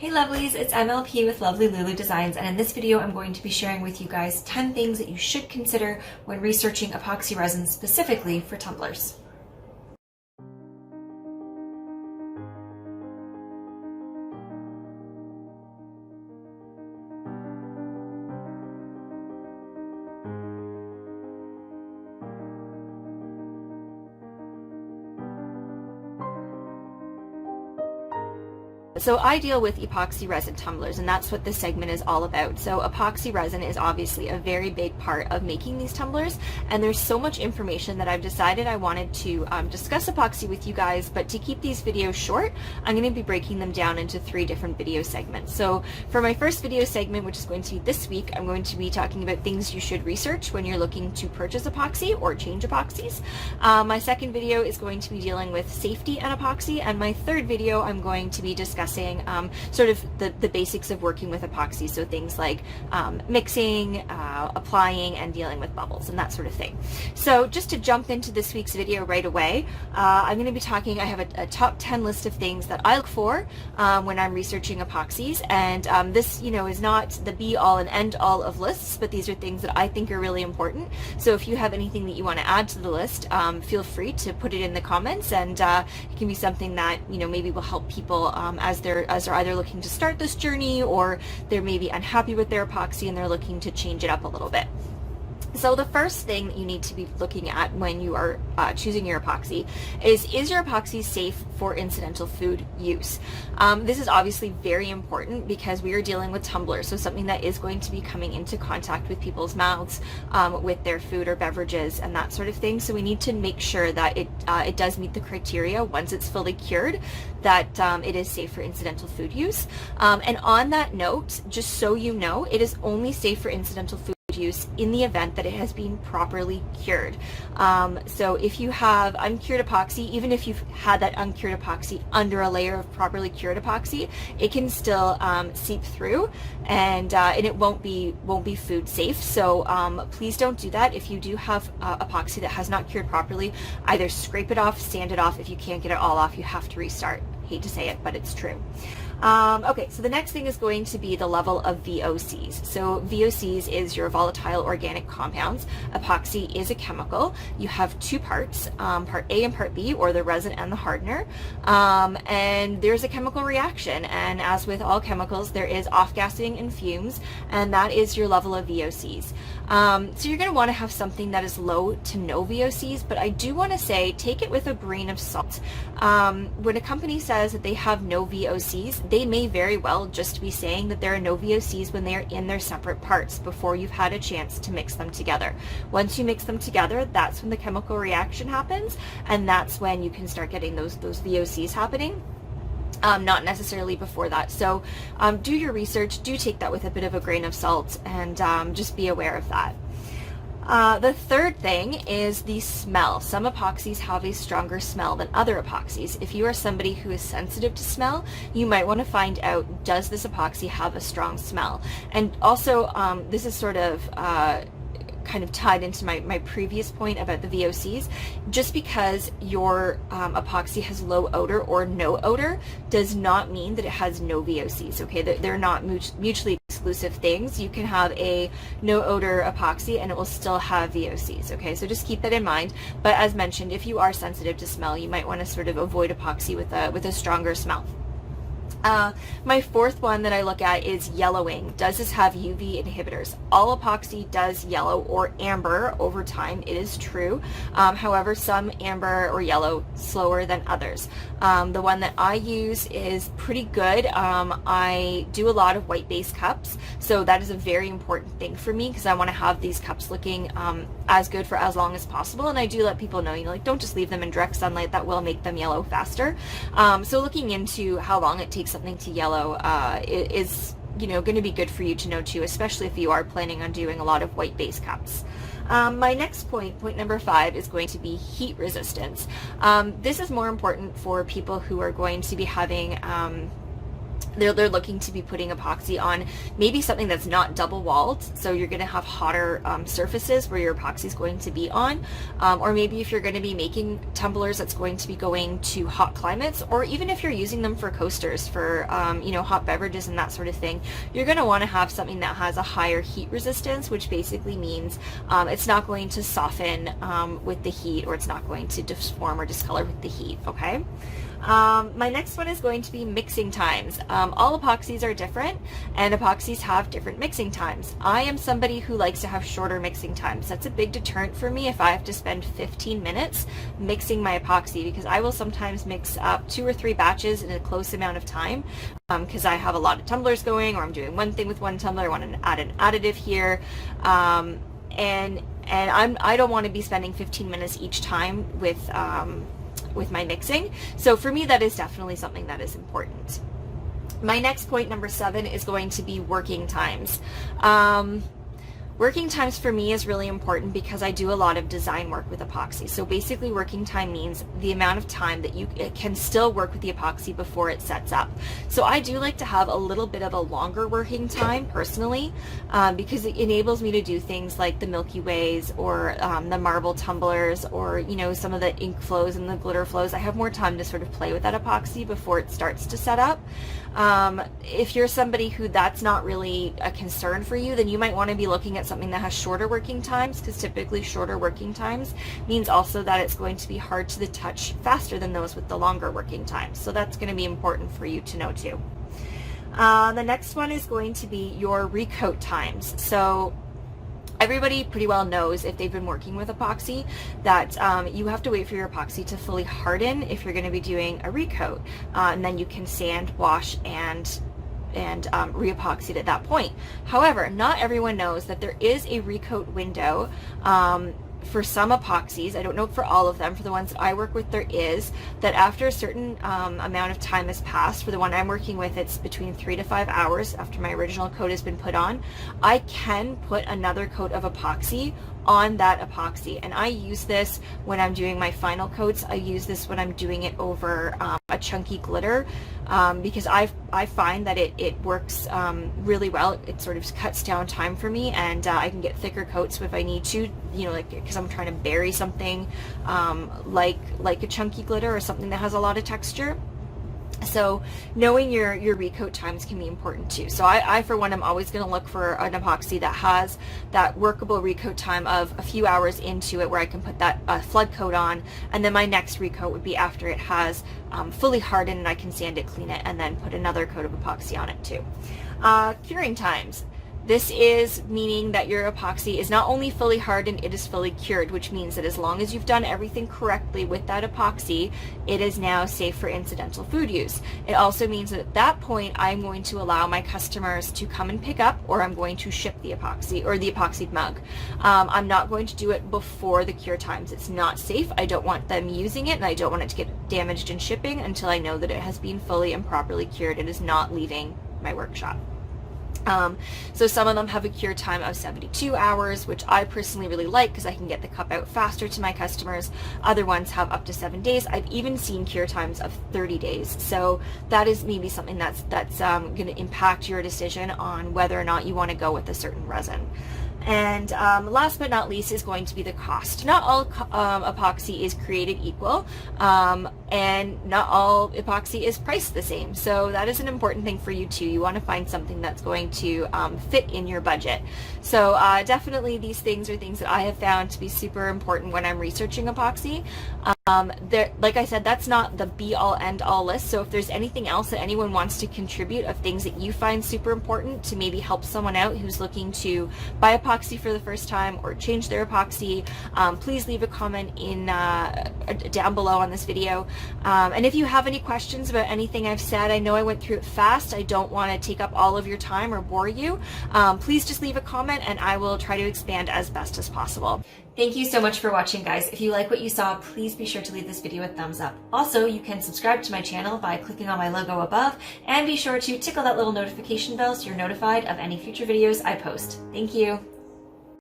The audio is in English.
Hey lovelies, it's MLP with Lovely Lulu Designs, and in this video I'm going to be sharing with you guys 10 things that you should consider when researching epoxy resin specifically for tumblers. So I deal with epoxy resin tumblers, and that's what this segment is all about. So epoxy resin is obviously a very big part of making these tumblers, and there's so much information that I've decided I wanted to discuss epoxy with you guys, but to keep these videos short, I'm going to be breaking them down into 3 different video segments. So for my first video segment, which is going to be this week, I'm going to be talking about things you should research when you're looking to purchase epoxy or change epoxies. My second video is going to be dealing with safety and epoxy, and my third video I'm going to be discussing sort of the basics of working with epoxy, so things like mixing, applying, and dealing with bubbles and that sort of thing. So just to jump into this week's video right away, I'm going to be talking, I have a top 10 list of things that I look for when I'm researching epoxies, and this, is not the be-all and end-all of lists, but these are things that I think are really important. So if you have anything that you want to add to the list, feel free to put it in the comments, and it can be something that maybe will help people as they're either looking to start this journey, or they're maybe unhappy with their epoxy and they're looking to change it up a little bit. So the first thing that you need to be looking at when you are choosing your epoxy is your epoxy safe for incidental food use? This is obviously very important because we are dealing with tumblers, so something that is going to be coming into contact with people's mouths, with their food or beverages and that sort of thing. So we need to make sure that it does meet the criteria once it's fully cured, that it is safe for incidental food use. And on that note, just so you know, it is only safe for incidental food use in the event that it has been properly cured. So if you have uncured epoxy, even if you've had that uncured epoxy under a layer of properly cured epoxy, it can still seep through, and it won't be food safe. So please don't do that. If you do have epoxy that has not cured properly, either scrape it off, sand it off. If you can't get it all off, you have to restart. Hate to say it, but it's true. Okay, so the next thing is going to be the level of VOCs. So VOCs is your volatile organic compounds. Epoxy is a chemical. You have 2 parts, part A and part B, or the resin and the hardener. And there's a chemical reaction, and as with all chemicals, there is off-gassing and fumes, and that is your level of VOCs. So you're going to want to have something that is low to no VOCs, but I do want to say take it with a grain of salt. When a company says that they have no VOCs, they may very well just be saying that there are no VOCs when they are in their separate parts before you've had a chance to mix them together. Once you mix them together, that's when the chemical reaction happens, and that's when you can start getting those VOCs happening. Not necessarily before that. So do your research, do take that with a bit of a grain of salt, and just be aware of that. The third thing is the smell. Some epoxies have a stronger smell than other epoxies. If you are somebody who is sensitive to smell, you might want to find out, does this epoxy have a strong smell? And also, this is sort of kind of tied into my previous point about the VOCs. Just because your epoxy has low odor or no odor does not mean that it has no VOCs, okay? They're not mutually exclusive things. You can have a no odor epoxy and it will still have VOCs, okay? So just keep that in mind. But as mentioned, if you are sensitive to smell, you might want to sort of avoid epoxy with a stronger smell. My fourth one that I look at is yellowing. Does this have UV inhibitors? All epoxy does yellow or amber over time, it is true. However, some amber or yellow slower than others. The one that I use is pretty good. I do a lot of white base cups, so that is a very important thing for me because I want to have these cups looking as good for as long as possible, and I do let people know, like, don't just leave them in direct sunlight, that will make them yellow faster. So looking into how long it takes something to yellow is going to be good for you to know too, especially if you are planning on doing a lot of white base cups. My next point number 5, is going to be heat resistance. This is more important for people who are going to be having they're looking to be putting epoxy on maybe something that's not double walled, so you're going to have hotter surfaces where your epoxy is going to be on, or maybe if you're going to be making tumblers that's going to be going to hot climates, or even if you're using them for coasters for you know, hot beverages and that sort of thing, you're going to want to have something that has a higher heat resistance, which basically means it's not going to soften with the heat, or it's not going to deform or discolor with the heat. Okay. My next one is going to be mixing times. All epoxies are different, and epoxies have different mixing times. I am somebody who likes to have shorter mixing times. That's a big deterrent for me if I have to spend 15 minutes mixing my epoxy, because I will sometimes mix up 2 or 3 batches in a close amount of time, because I have a lot of tumblers going, or I'm doing one thing with one tumbler, I want to add an additive here, and I don't want to be spending 15 minutes each time with my mixing. So for me, that is definitely something that is important. My next point, number 7, is going to be working times. Working times for me is really important because I do a lot of design work with epoxy. So basically working time means the amount of time that you can still work with the epoxy before it sets up. So I do like to have a little bit of a longer working time personally, because it enables me to do things like the Milky Ways, or the marble tumblers, or, you know, some of the ink flows and the glitter flows. I have more time to sort of play with that epoxy before it starts to set up. If you're somebody who that's not really a concern for you, then you might want to be looking at something that has shorter working times, because typically shorter working times means also that it's going to be hard to the touch faster than those with the longer working times. So that's going to be important for you to know too. The next one is going to be your recoat times. So everybody pretty well knows, if they've been working with epoxy, that you have to wait for your epoxy to fully harden if you're going to be doing a recoat, and then you can sand, wash, and re-epoxy it at that point. However, not everyone knows that there is a recoat window for some epoxies. I don't know for all of them. For the ones that I work with, there is, that after a certain amount of time has passed. For the one I'm working with, it's between 3 to 5 hours after my original coat has been put on. I can put another coat of epoxy on that epoxy, and I use this when I'm doing my final coats. I use this when I'm doing it over a chunky glitter, because I find that it works really well. It sort of cuts down time for me, and I can get thicker coats if I need to, you know, like because I'm trying to bury something like a chunky glitter or something that has a lot of texture. So knowing your recoat times can be important too. So I for one, am always going to look for an epoxy that has that workable recoat time of a few hours into it, where I can put that flood coat on, and then my next recoat would be after it has fully hardened and I can sand it, clean it, and then put another coat of epoxy on it too. Curing times. This is meaning that your epoxy is not only fully hardened, it is fully cured, which means that as long as you've done everything correctly with that epoxy, it is now safe for incidental food use. It also means that at that point, I'm going to allow my customers to come and pick up, or I'm going to ship the epoxy or the epoxied mug. I'm not going to do it before the cure times. It's not safe. I don't want them using it, and I don't want it to get damaged in shipping until I know that it has been fully and properly cured. It is not leaving my workshop. So some of them have a cure time of 72 hours, which I personally really like because I can get the cup out faster to my customers. Other ones have up to 7 days. I've even seen cure times of 30 days. So that is maybe something that's going to impact your decision on whether or not you want to go with a certain resin. And last but not least is going to be the cost. Not all epoxy is created equal, and not all epoxy is priced the same. So that is an important thing for you too. You want to find something that's going to fit in your budget. So definitely these things are things that I have found to be super important when I'm researching epoxy. Like I said, that's not the be-all end-all list. So if there's anything else that anyone wants to contribute of things that you find super important to maybe help someone out who's looking to buy epoxy for the first time or change their epoxy, please leave a comment in down below on this video. And if you have any questions about anything I've said, I know I went through it fast. I don't want to take up all of your time or bore you. Please just leave a comment and I will try to expand as best as possible. Thank you so much for watching, guys. If you like what you saw, please be sure to leave this video a thumbs up. Also, you can subscribe to my channel by clicking on my logo above, and be sure to tickle that little notification bell so you're notified of any future videos I post. Thank you.